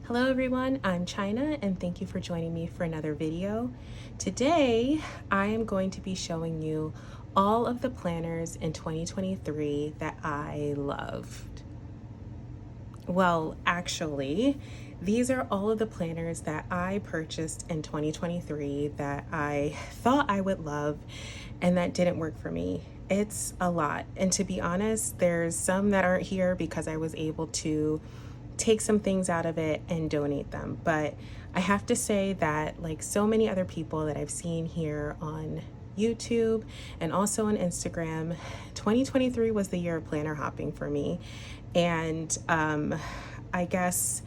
Hello everyone, I'm China and thank you for joining me for another video. Today, I am going to be showing you all of the planners in 2023 that I loved. Well, actually, these are all of the planners that I purchased in 2023 that I thought I would love and that didn't work for me. It's a lot. And to be honest, there's some that aren't here because I was able to take some things out of it and donate them. But I have to say that, like so many other people that I've seen here on YouTube and also on Instagram, 2023 was the year of planner hopping for me. And I guess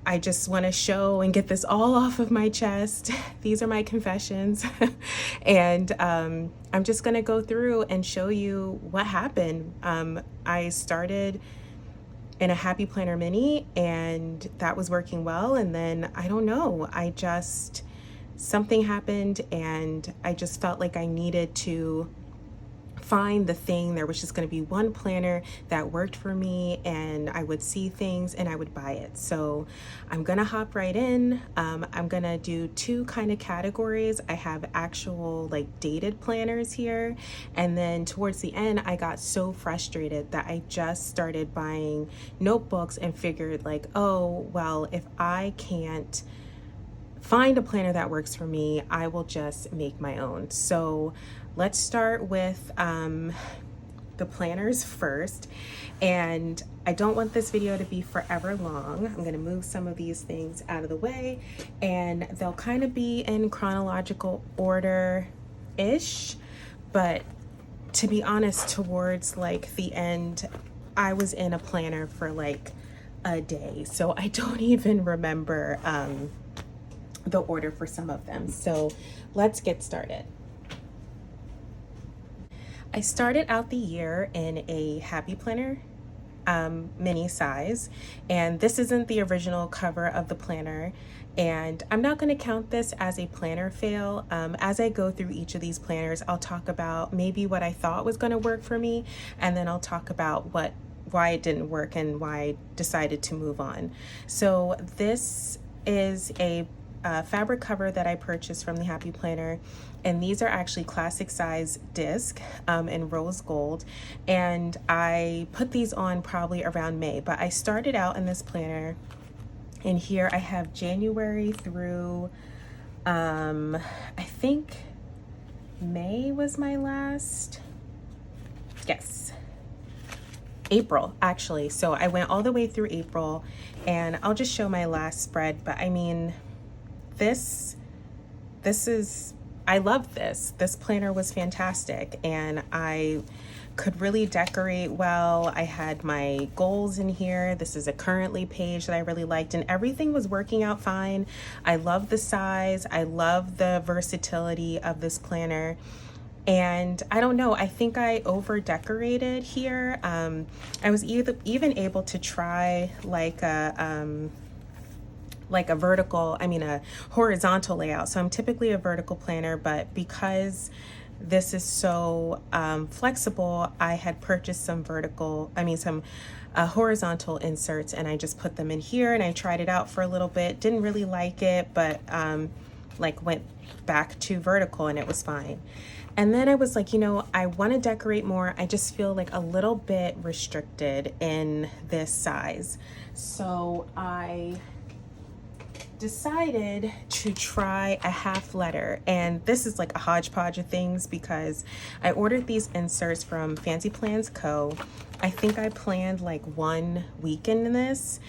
I just want to show and get this all off of my chest. These are my confessions. And I'm just going to go through and show you what happened. I started in a Happy Planner Mini and that was working well. And then I don't know, something happened and I just felt like I needed to find the thing. There was just going to be one planner that worked for me and I would see things and I would buy it. So I'm going to hop right in. I'm going to do two kind of categories. I have actual like dated planners here. And then towards the end, I got so frustrated that I just started buying notebooks and figured like, oh, well, if I can't find a planner that works for me, I will just make my own. So let's start with the planners first. And I don't want this video to be forever long. I'm gonna move some of these things out of the way and they'll kind of be in chronological order-ish. But to be honest, towards like the end, I was in a planner for like a day. So I don't even remember the order for some of them. So let's get started. I started out the year in a Happy Planner mini size, and this isn't the original cover of the planner, and I'm not going to count this as a planner fail. As I go through each of these planners, I'll talk about maybe what I thought was going to work for me, and then I'll talk about why it didn't work and why I decided to move on. So this is a fabric cover that I purchased from the Happy Planner, and these are actually classic size disc in rose gold, and I put these on probably around May, but I started out in this planner, and here I have January through I think May was my last, yes, April actually. So I went all the way through April, and I'll just show my last spread. But I mean, this is, I love this. This planner was fantastic and I could really decorate well. I had my goals in here. This is a currently page that I really liked and everything was working out fine. I love the size. I love the versatility of this planner. And I don't know, I think I over decorated here. I was even able to try like a horizontal layout. So I'm typically a vertical planner, but because this is so flexible, I had purchased some horizontal inserts, and I just put them in here and I tried it out for a little bit. Didn't really like it, but like went back to vertical and it was fine. And then I was like, you know, I want to decorate more. I just feel like a little bit restricted in this size. So I decided to try a half letter, and this is like a hodgepodge of things because I ordered these inserts from Fancy Plans Co. I think I planned like 1 week in this.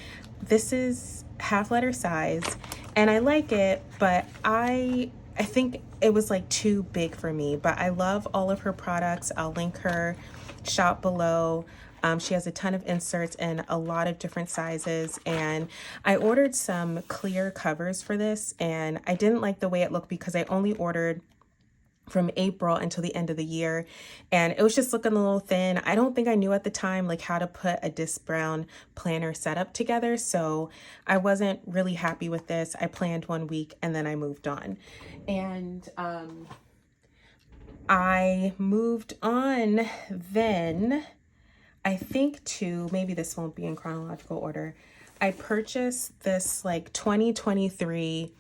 This is half letter size and I like it, but I think it was like too big for me, but I love all of her products. I'll link her shop below. She has a ton of inserts in a lot of different sizes, and I ordered some clear covers for this, and I didn't like the way it looked because I only ordered from April until the end of the year, and it was just looking a little thin. I don't think I knew at the time like how to put a disc brown planner setup together, so I wasn't really happy with this. I planned 1 week and then I moved on, and I moved on then, I think, to, maybe this won't be in chronological order. I purchased this like 2023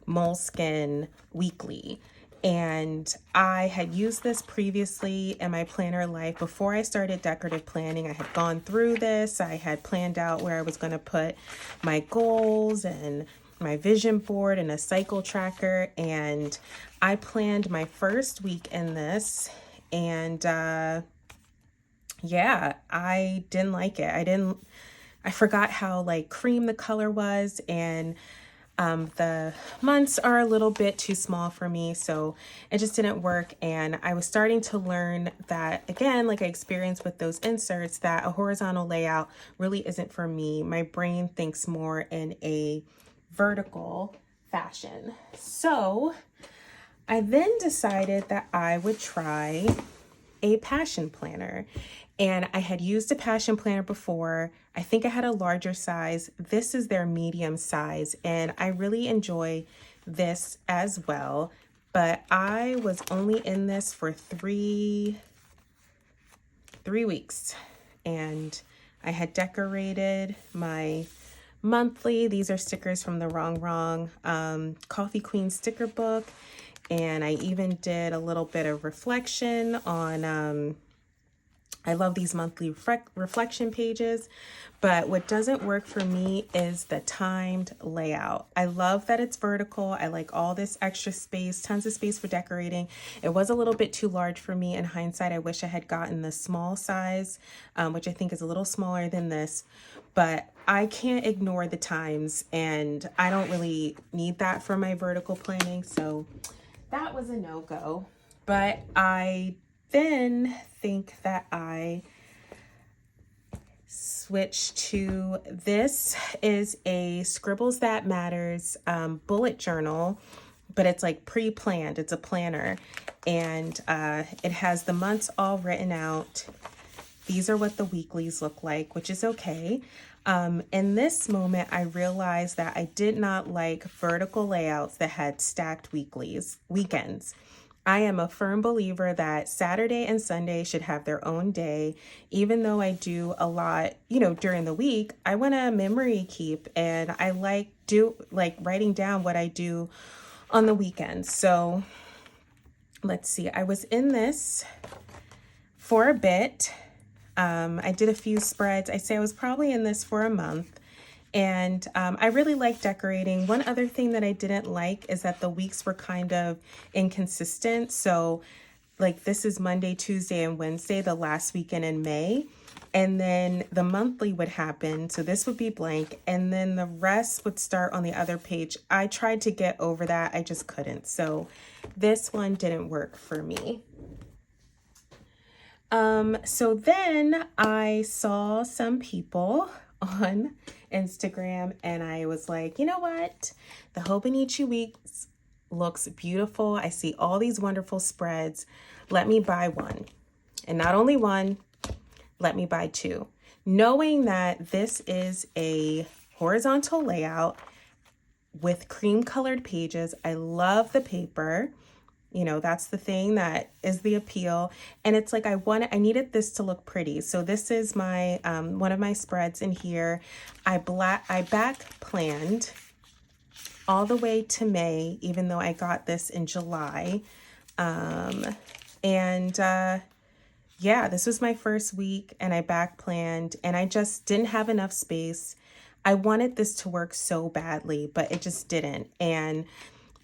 Moleskine weekly, and I had used this previously in my planner life. Before I started decorative planning, I had gone through this. I had planned out where I was going to put my goals and my vision board and a cycle tracker, and I planned my first week in this, and yeah, I didn't like it. I forgot how like cream the color was, and the months are a little bit too small for me, so it just didn't work. And I was starting to learn that, again, like I experienced with those inserts, that a horizontal layout really isn't for me. My brain thinks more in a vertical fashion. So I then decided that I would try a passion planner. And I had used a passion planner before. I think I had a larger size. This is their medium size, and I really enjoy this as well. But I was only in this for three weeks, and I had decorated my monthly. These are stickers from the Wrong Coffee Queen sticker book. And I even did a little bit of reflection on, I love these monthly reflection pages, but what doesn't work for me is the timed layout. I love that it's vertical. I like all this extra space, tons of space for decorating. It was a little bit too large for me. In hindsight, I wish I had gotten the small size, which I think is a little smaller than this, but I can't ignore the times, and I don't really need that for my vertical planning. So that was a no-go. But I then think that I switched to, this is a Scribbles That Matters bullet journal, but it's like pre-planned. It's a planner, and it has the months all written out. These are what the weeklies look like, which is okay. In this moment, I realized that I did not like vertical layouts that had stacked weekends. I am a firm believer that Saturday and Sunday should have their own day. Even though I do a lot, during the week, I want to memory keep, and I like writing down what I do on the weekends. So let's see, I was in this for a bit. I did a few spreads. I say I was probably in this for a month. And I really like decorating. One other thing that I didn't like is that the weeks were kind of inconsistent. So like this is Monday, Tuesday, and Wednesday, the last weekend in May. And then the monthly would happen. So this would be blank. And then the rest would start on the other page. I tried to get over that. I just couldn't. So this one didn't work for me. So then I saw some people on Instagram, and I was like, you know what? The Hobonichi Weeks looks beautiful. I see all these wonderful spreads. Let me buy one. And not only one, let me buy two. Knowing that this is a horizontal layout with cream colored pages. I love the paper. That's the thing that is the appeal. And it's like, I needed this to look pretty. So this is my, one of my spreads in here. I back planned all the way to May, even though I got this in July. Yeah, this was my first week, and I back planned, and I just didn't have enough space. I wanted this to work so badly, but it just didn't. And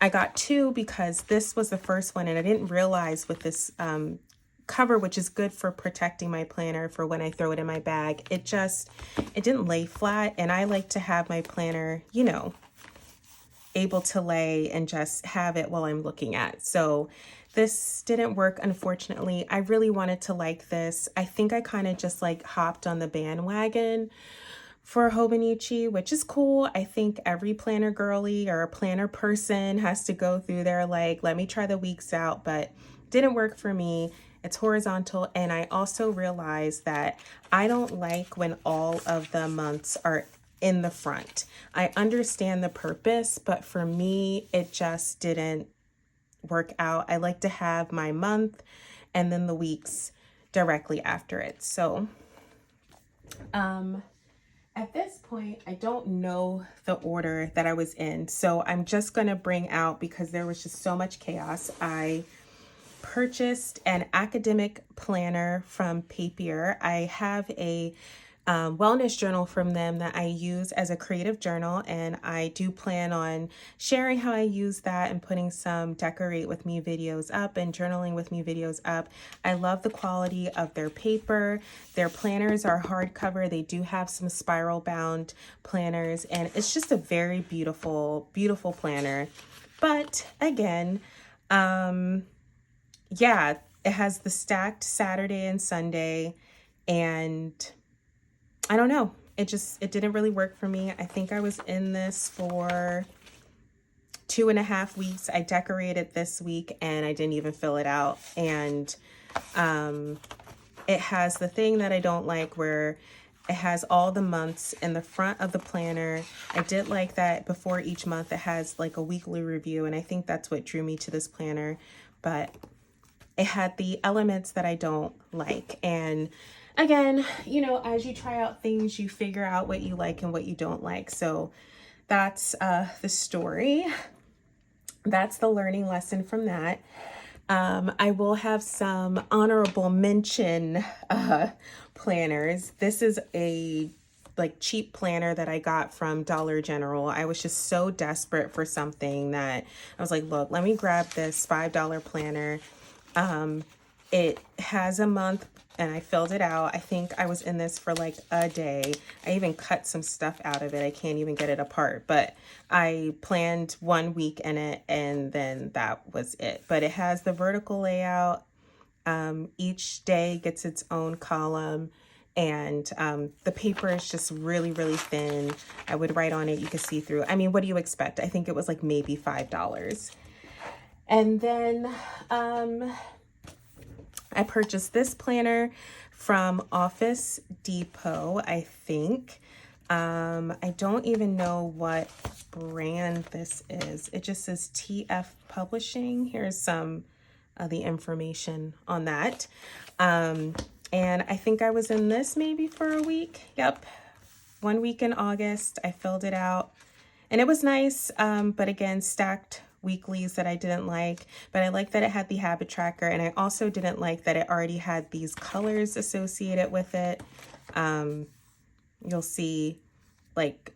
I got two because this was the first one, and I didn't realize with this cover, which is good for protecting my planner for when I throw it in my bag, it didn't lay flat, and I like to have my planner, able to lay and just have it while I'm looking at. So this didn't work, unfortunately. I really wanted to like this. I think I kind of just like hopped on the bandwagon for Hobonichi, which is cool. I think every planner girly or a planner person has to go through their like, let me try the weeks out, but didn't work for me. It's horizontal. And I also realized that I don't like when all of the months are in the front. I understand the purpose, but for me, it just didn't work out. I like to have my month and then the weeks directly after it. So, At this point, I don't know the order that I was in, so I'm just going to bring out, because there was just so much chaos, I purchased an academic planner from Papier. I have a wellness journal from them that I use as a creative journal, and I do plan on sharing how I use that and putting some decorate with me videos up and journaling with me videos up. I love the quality of their paper. Their planners are hardcover. They do have some spiral bound planners, and it's just a very beautiful, beautiful planner. But again, yeah, it has the stacked Saturday and Sunday, and I don't know. It didn't really work for me. I think I was in this for 2.5 weeks. I decorated this week and I didn't even fill it out. And it has the thing that I don't like, where it has all the months in the front of the planner. I did like that before each month it has like a weekly review, and I think that's what drew me to this planner. But it had the elements that I don't like. And again, you know, as you try out things, you figure out what you like and what you don't like. So that's the story. That's the learning lesson from that. I will have some honorable mention planners. This is a like cheap planner that I got from Dollar General. I was just so desperate for something that I was like, look, let me grab this $5 planner. It has a month, and I filled it out. I think I was in this for like a day. I even cut some stuff out of it. I can't even get it apart, but I planned 1 week in it, and then that was it. But it has the vertical layout. Each day gets its own column, and the paper is just really, really thin. I would write on it. You could see through. I mean, what do you expect? I think it was like maybe $5. And then I purchased this planner from Office Depot, I think. I don't even know what brand this is. It just says TF Publishing. Here's some of the information on that. And I think I was in this maybe for a week. Yep. 1 week in August. I filled it out, and it was nice. But again, stacked weeklies that I didn't like, but I like that it had the habit tracker, and I also didn't like that it already had these colors associated with it. You'll see, like,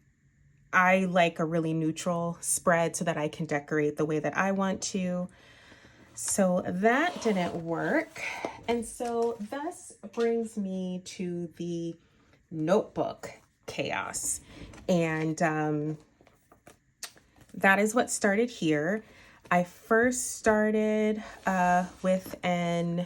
I like a really neutral spread so that I can decorate the way that I want to. So that didn't work. And so this brings me to the notebook chaos. And that is what started here. I first started with an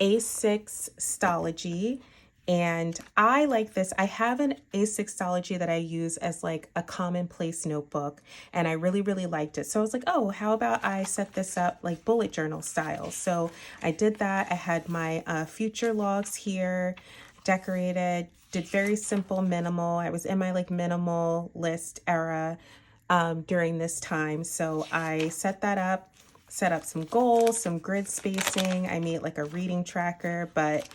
A6 Stalogy, and I like this. I have an A6 Stalogy that I use as like a commonplace notebook, and I really, really liked it. So I was like, oh, how about I set this up like bullet journal style? So I did that. I had my future logs here decorated, did very simple, minimal. I was in my like minimal list era during this time. So I set that up, set up some goals, some grid spacing. I made like a reading tracker, but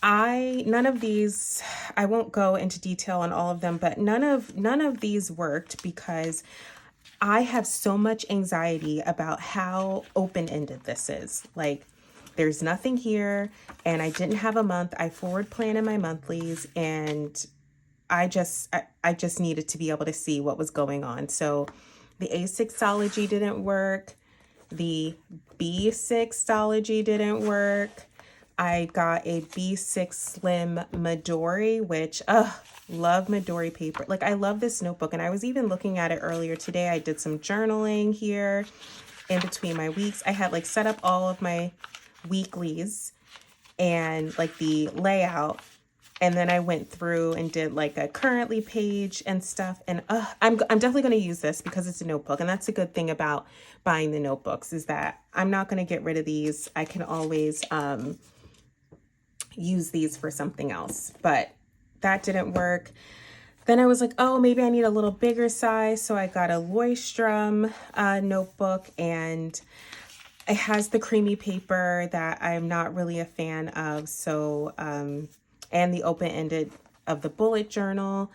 none of these, I won't go into detail on all of them, but none of these worked because I have so much anxiety about how open-ended this is. Like, there's nothing here, and I didn't have a month. I forward plan in my monthlies, and I just needed to be able to see what was going on. So the A6 Stalogy didn't work. The B6 Stalogy didn't work. I got a B6 Slim Midori, which, love Midori paper. Like, I love this notebook, and I was even looking at it earlier today. I did some journaling here in between my weeks. I had like set up all of my weeklies and like the layout. And then I went through and did like a currently page and stuff. And I'm definitely going to use this because it's a notebook. And that's a good thing about buying the notebooks, is that I'm not going to get rid of these. I can always use these for something else. But that didn't work. Then I was like, oh, maybe I need a little bigger size. So I got a Leuchtturm notebook, and it has the creamy paper that I'm not really a fan of. So, and the open-ended of the bullet journal.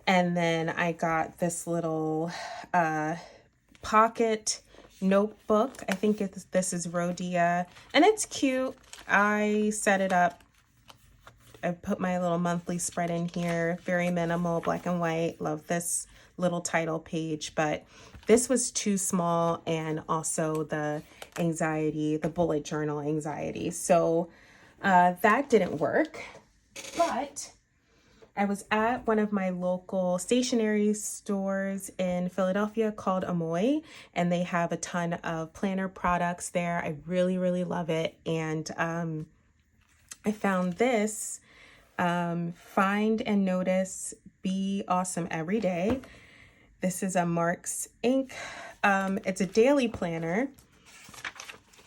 And then I got this little pocket notebook. I think this is Rhodia, and it's cute. I set it up. I put my little monthly spread in here, very minimal, black and white. Love this little title page, but this was too small, and also the anxiety, the bullet journal anxiety. So that didn't work, but I was at one of my local stationery stores in Philadelphia called Amoy, and they have a ton of planner products there. I really, really love it. And I found this Find and Notice Be Awesome Every Day. This is a Marks Inc. It's a daily planner,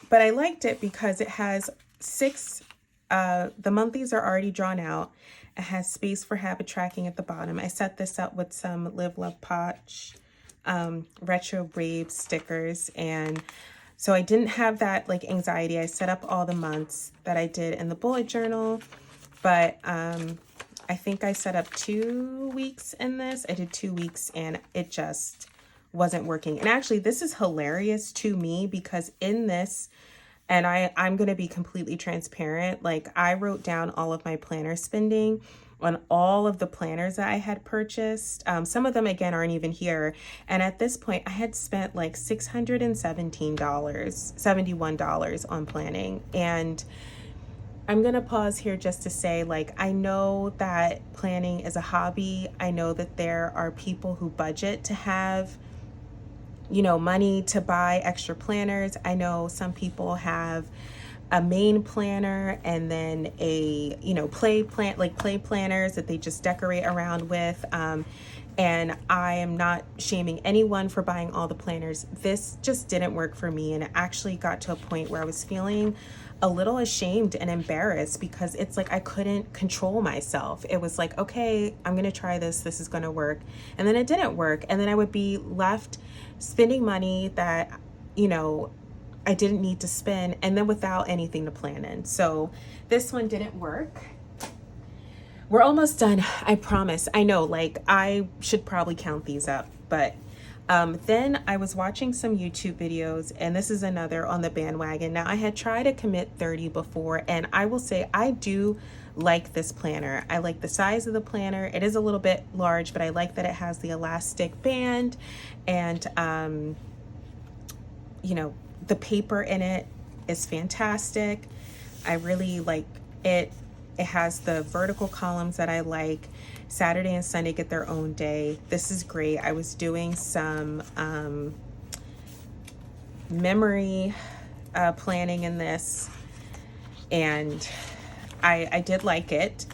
but I liked it because it has 6, the monthlies are already drawn out. It has space for habit tracking at the bottom. I set this up with some Live Love Posh retro brave stickers, and so I didn't have that like anxiety. I set up all the months that I did in the bullet journal, but I think I set up 2 weeks in this. I did 2 weeks and it just wasn't working. And actually this is hilarious to me because in this, and I'm going to be completely transparent, like I wrote down all of my planner spending on all of the planners that I had purchased. Some of them again aren't even here. And at this point I had spent like $671 on planning. And I'm going to pause here just to say, like, I know that planning is a hobby. I know that there are people who budget to have, you know, money to buy extra planners. I know some people have a main planner and then a, you know, play planners that they just decorate around with. And I am not shaming anyone for buying all the planners. This just didn't work for me. And it actually got to a point where I was feeling a little ashamed and embarrassed because it's like I couldn't control myself. It was like, okay, I'm going to try this. This is going to work. And then it didn't work. And then I would be left spending money that, you know, I didn't need to spend, and then without anything to plan in. So this one didn't work. We're almost done, I promise. I know, like, I should probably count these up, but then I was watching some YouTube videos, and this is another on the bandwagon. Now, I had tried to commit 30 before, and I will say I do like this planner. I like the size of the planner. It is a little bit large, but I like that it has the elastic band, and you know, the paper in it is fantastic. I really like it. It has the vertical columns that I like. Saturday and Sunday get their own day. This is great. I was doing some memory planning in this, and I did like it,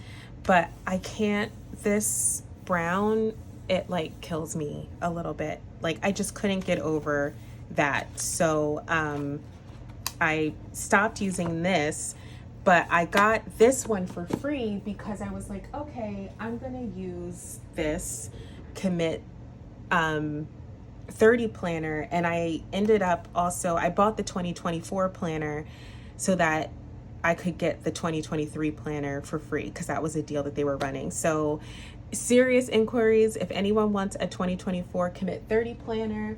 but I can't, this brown, it like kills me a little bit. Like I just couldn't get over that. So I stopped using this, but I got this one for free because I was like, okay, I'm gonna use this Commit 30 planner. And I ended up also, I bought the 2024 planner so that I could get the 2023 planner for free because that was a deal that they were running. So serious inquiries, if anyone wants a 2024 Commit 30 planner,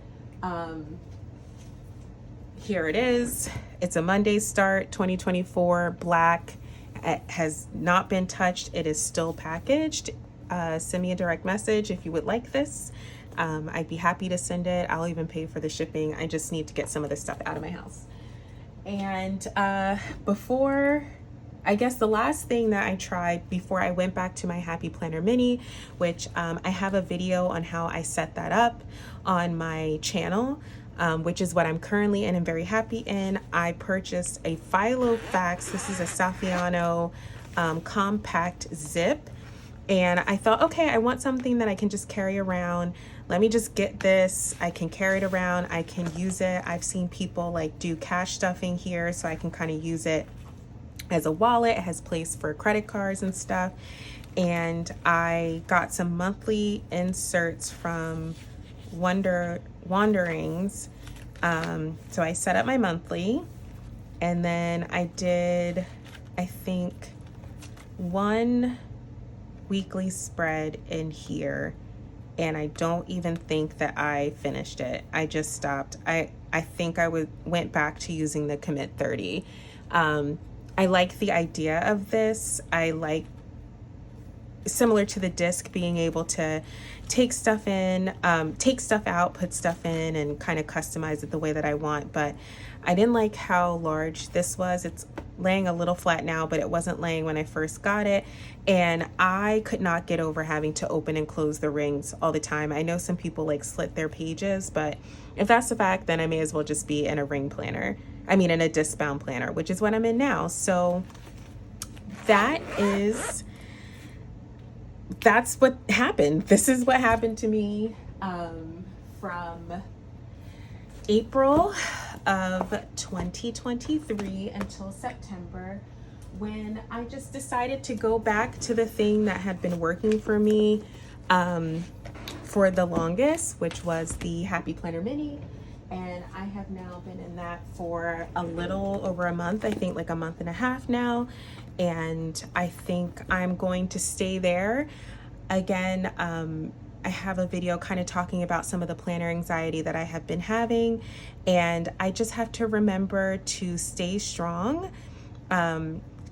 here it is. It's a Monday start, 2024, black. It has not been touched. It is still packaged. Send me a direct message if you would like this. I'd be happy to send it. I'll even pay for the shipping. I just need to get some of this stuff out of my house. And before, I guess the last thing that I tried before I went back to my Happy Planner Mini, which I have a video on how I set that up on my channel, which is what I'm currently in and very happy in. I purchased a Filofax. This is a Saffiano compact zip. And I thought, okay, I want something that I can just carry around. Let me just get this. I can carry it around. I can use it. I've seen people like do cash stuffing here, so I can kind of use it as a wallet. It has place for credit cards and stuff. And I got some monthly inserts from Wanderings. So I set up my monthly, and then I did, I think, one weekly spread in here, and I don't even think that I finished it. I just stopped. I think went back to using the Commit 30. I like the idea of this. I like, similar to the disc, being able to take stuff in, take stuff out, put stuff in, and kind of customize it the way that I want. But I didn't like how large this was. It's laying a little flat now, but it wasn't laying when I first got it. And I could not get over having to open and close the rings all the time. I know some people like slit their pages, but if that's the fact, then I may as well just be in a ring planner. I mean, in a disc bound planner, which is what I'm in now. So that's what happened. This is what happened to me from April of 2023 until September, when I just decided to go back to the thing that had been working for me for the longest, which was the Happy Planner Mini. And I have now been in that for a little over a month, I think like a month and a half now. And I think I'm going to stay there. Again, I have a video kind of talking about some of the planner anxiety that I have been having, and I just have to remember to stay strong,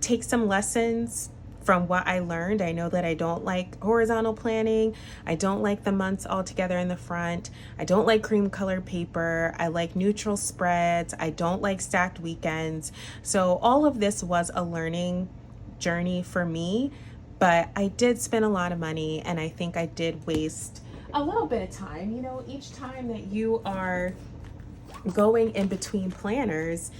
take some lessons from what I learned. I know that I don't like horizontal planning. I don't like the months all together in the front. I don't like cream colored paper. I like neutral spreads. I don't like stacked weekends. So all of this was a learning journey for me, but I did spend a lot of money, and I think I did waste a little bit of time. You know, each time that you are going in between planners,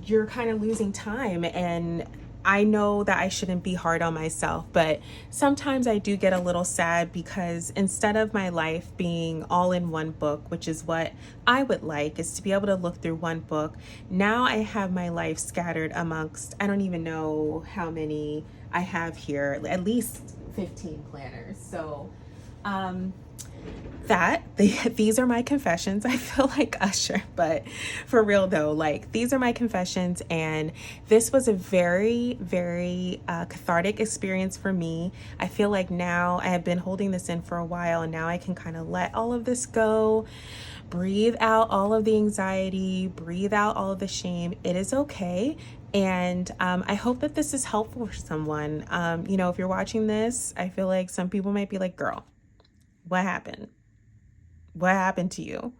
you're kind of losing time. And I know that I shouldn't be hard on myself, but sometimes I do get a little sad, because instead of my life being all in one book, which is what I would like, is to be able to look through one book, now I have my life scattered amongst, I don't even know how many I have here, at least 15 planners. So these are my confessions. I feel like Usher, but for real though, like, these are my confessions, and this was a very, very cathartic experience for me. I feel like now I have been holding this in for a while, and now I can kind of let all of this go, breathe out all of the anxiety, breathe out all of the shame. It is okay. And I hope that this is helpful for someone. You know, if you're watching this, I feel like some people might be like, girl, what happened? What happened to you?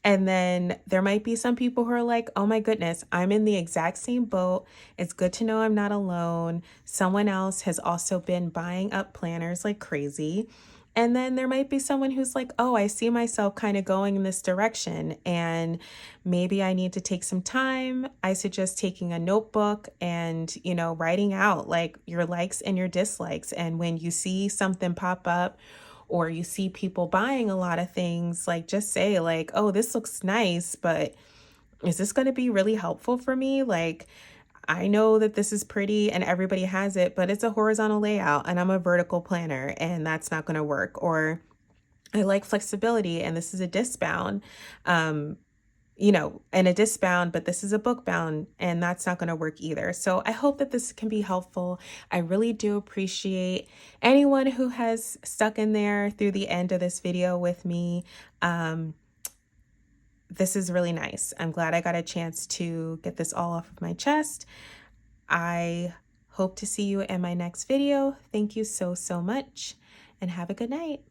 And then there might be some people who are like, oh my goodness, I'm in the exact same boat. It's good to know I'm not alone. Someone else has also been buying up planners like crazy. And then there might be someone who's like, oh, I see myself kind of going in this direction, and maybe I need to take some time. I suggest taking a notebook and, you know, writing out like your likes and your dislikes. And when you see something pop up, or you see people buying a lot of things, like, just say like, oh, this looks nice, but is this going to be really helpful for me? Like, I know that this is pretty and everybody has it, but it's a horizontal layout and I'm a vertical planner, and that's not going to work. Or I like flexibility and this is a disc bound, you know, and a disc bound, but this is a book bound, and that's not going to work either. So I hope that this can be helpful. I really do appreciate anyone who has stuck in there through the end of this video with me. This is really nice. I'm glad I got a chance to get this all off of my chest. I hope to see you in my next video. Thank you so, so much, and have a good night.